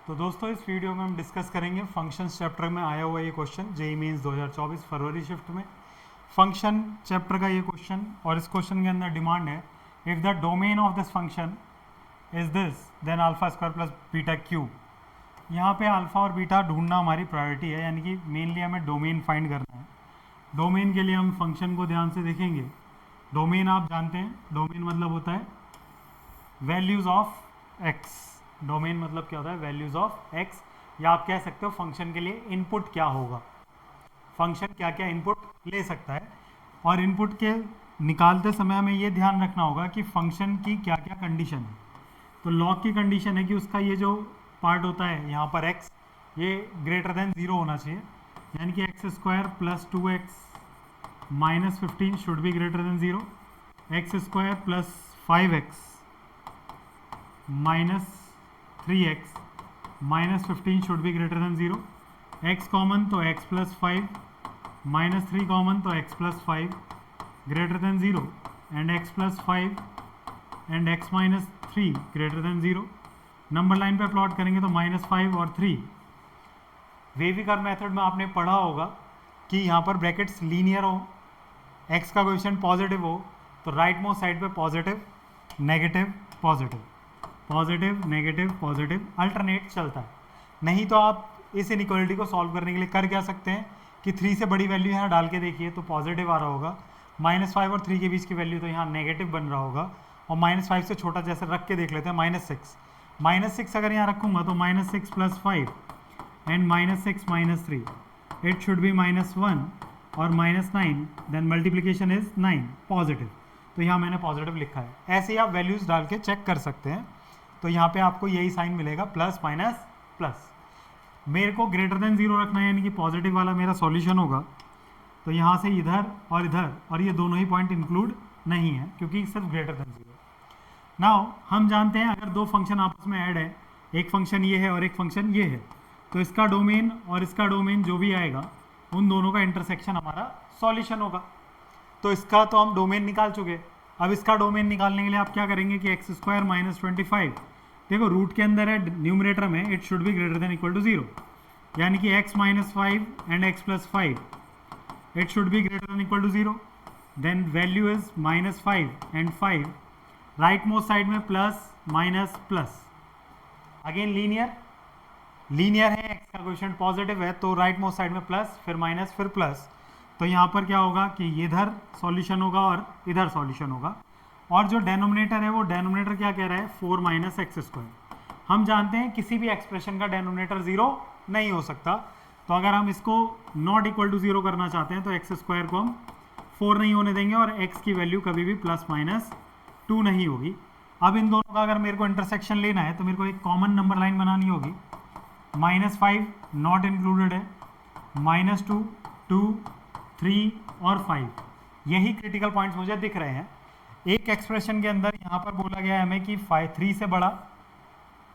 तो दोस्तों इस वीडियो में हम डिस्कस करेंगे फंक्शंस चैप्टर में आया हुआ ये क्वेश्चन जेईई मेंस 2024 फरवरी शिफ्ट में फंक्शन चैप्टर का ये क्वेश्चन। और इस क्वेश्चन के अंदर डिमांड है if the domain of this function is this then alpha square plus beta cube. यहाँ पे अल्फा और बीटा ढूंढना हमारी प्रायोरिटी है, यानी कि मेनली हमें डोमेन फाइंड करना है। डोमेन के लिए हम फंक्शन को ध्यान से देखेंगे। डोमेन आप जानते हैं, डोमेन मतलब होता है वैल्यूज़ ऑफ एक्स। डोमेन मतलब क्या होता है? वैल्यूज़ ऑफ एक्स, या आप कह सकते हो फंक्शन के लिए इनपुट क्या होगा, फंक्शन क्या क्या इनपुट ले सकता है। और इनपुट के निकालते समय हमें ये ध्यान रखना होगा कि फंक्शन की क्या क्या कंडीशन है। तो लॉग की कंडीशन है कि उसका ये जो पार्ट होता है यहाँ पर x, ये ग्रेटर देन 0 होना चाहिए, यानी कि x square plus 2x minus 15 should be greater then 0, x square plus 5x minus 3x minus 15 should be greater then 0, x common तो x प्लस 5 माइनस 3 कॉमन तो x plus 5 greater than 0, and x plus 5 and x minus 3 greater than 0। Number line पे plot करेंगे तो -5 और 3। Wavy curve method में आपने पढ़ा होगा कि यहाँ पर ब्रैकेट्स लीनियर हो, x का कोएफिशिएंट पॉजिटिव हो तो राइट मोस्ट साइड पे positive negative positive positive negative positive alternate चलता है। नहीं तो आप इस इनइक्वालिटी को सॉल्व करने के लिए कर क्या सकते हैं कि 3 से बड़ी वैल्यू यहाँ डाल के देखिए तो पॉजिटिव आ रहा होगा, -5 और 3 के बीच की वैल्यू तो यहाँ नेगेटिव बन रहा होगा, और -5 से छोटा जैसे रख के देख लेते हैं -6 अगर यहाँ रखूँगा तो -6 plus 5 and -6 minus 3 it should B -1 और -9 देन मल्टीप्लीकेशन इज 9 पॉजिटिव। तो यहाँ मैंने पॉजिटिव लिखा है। ऐसे ही आप वैल्यूज़ डाल के चेक कर सकते हैं। तो यहाँ पे आपको यही साइन मिलेगा प्लस माइनस प्लस। मेरे को ग्रेटर देन 0 रखना है, यानी कि पॉजिटिव वाला मेरा सॉल्यूशन होगा। तो यहाँ से इधर, और ये दोनों ही पॉइंट इंक्लूड नहीं है क्योंकि सिर्फ ग्रेटर देन 0। नाउ हम जानते हैं अगर दो फंक्शन आपस में ऐड है, एक फंक्शन ये है और एक फंक्शन ये है, तो इसका डोमेन और इसका डोमेन जो भी आएगा उन दोनों का इंटरसेक्शन हमारा सॉल्यूशन होगा। तो इसका तो हम डोमेन निकाल चुके। अब इसका डोमेन निकालने के लिए आप क्या करेंगे कि एक्स स्क्वायर माइनस 25, देखो रूट के अंदर है, न्यूमरेटर में it should be greater than equal to 0, यानी कि x minus 5 and x plus 5 it should be greater than equal to 0, then value is -5 and 5, right most side में plus minus plus, again linear है, x का coefficient positive है तो right most side में plus फिर minus फिर plus. तो यहाँ पर क्या होगा कि इधर सॉल्यूशन होगा और इधर सॉल्यूशन होगा, और जो डेनोमिनेटर है वो डेनोमिनेटर क्या कह रहा है 4 माइनस एक्स स्क्वायर। हम जानते हैं किसी भी एक्सप्रेशन का डेनोमिनेटर 0 नहीं हो सकता, तो अगर हम इसको नॉट इक्वल टू 0 करना चाहते हैं तो एक्स स्क्वायर को हम 4 नहीं होने देंगे और x की वैल्यू कभी भी प्लस माइनस 2 नहीं होगी। अब इन दोनों का अगर मेरे को इंटरसेक्शन लेना है तो मेरे को एक कॉमन नंबर लाइन बनानी होगी। -5 नॉट इंक्लूडेड है, -2 2 3 और 5, यही क्रिटिकल पॉइंट्स मुझे दिख रहे हैं। एक एक्सप्रेशन के अंदर यहाँ पर बोला गया है हमें कि 3 से बड़ा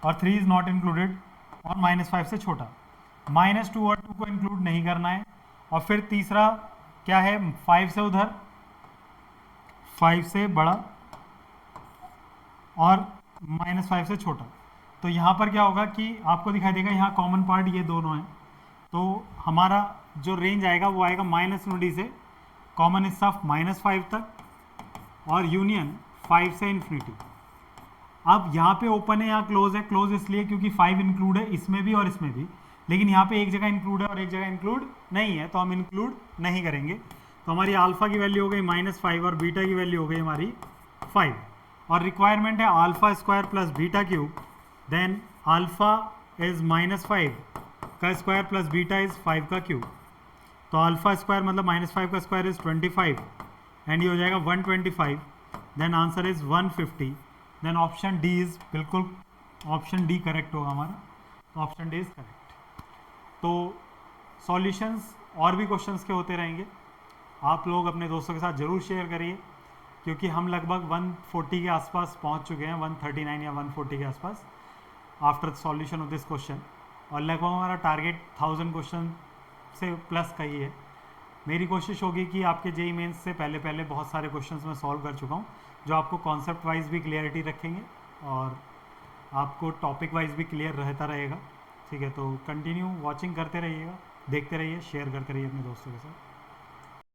और 3 इज नॉट इंक्लूडेड, और -5 से छोटा, -2 और 2 को इंक्लूड नहीं करना है। और फिर तीसरा क्या है 5 से उधर, 5 से बड़ा और -5 से छोटा। तो यहाँ पर क्या होगा कि आपको दिखाई देगा यहाँ कॉमन पार्ट ये दोनों हैं, तो हमारा जो रेंज आएगा वो आएगा -∞ से कॉमन हिस्सा -5 तक और यूनियन 5 से इन्फिनिटी। अब यहाँ पे ओपन है, यहाँ क्लोज है। क्लोज इसलिए क्योंकि 5 इंक्लूड है इसमें भी और इसमें भी, लेकिन यहाँ पे एक जगह इंक्लूड है और एक जगह इंक्लूड नहीं है, तो हम इंक्लूड नहीं करेंगे। तो हमारी अल्फा की वैल्यू हो गई -5 और बीटा की वैल्यू हो गई हमारी 5, और रिक्वायरमेंट है alpha square plus beta cube, then alpha is -5 का स्क्वायर प्लस बीटा इज 5 का क्यूब। तो अल्फा स्क्वायर मतलब -5 का स्क्वायर इज 25 एंड ये हो जाएगा 125, then answer is 150, then option D is बिल्कुल, ऑप्शन डी करेक्ट होगा हमारा, तो ऑप्शन डी इज करेक्ट। तो सॉल्यूशंस और भी क्वेश्चंस के होते रहेंगे, आप लोग अपने दोस्तों के साथ ज़रूर शेयर करिए, क्योंकि हम लगभग 140 के आसपास पहुंच चुके हैं, 139 या 140 के आसपास after solution of this question, और लगभग हमारा टारगेट 1000 क्वेश्चन से प्लस का ही है। मेरी कोशिश होगी कि आपके जेईई मेंस से पहले बहुत सारे क्वेश्चंस मैं सॉल्व कर चुका हूँ, जो आपको कॉन्सेप्ट वाइज भी क्लियरिटी रखेंगे और आपको टॉपिक वाइज भी क्लियर रहता रहेगा। ठीक है, तो कंटिन्यू वॉचिंग करते रहिएगा, देखते रहिए, शेयर करते रहिए अपने दोस्तों के साथ।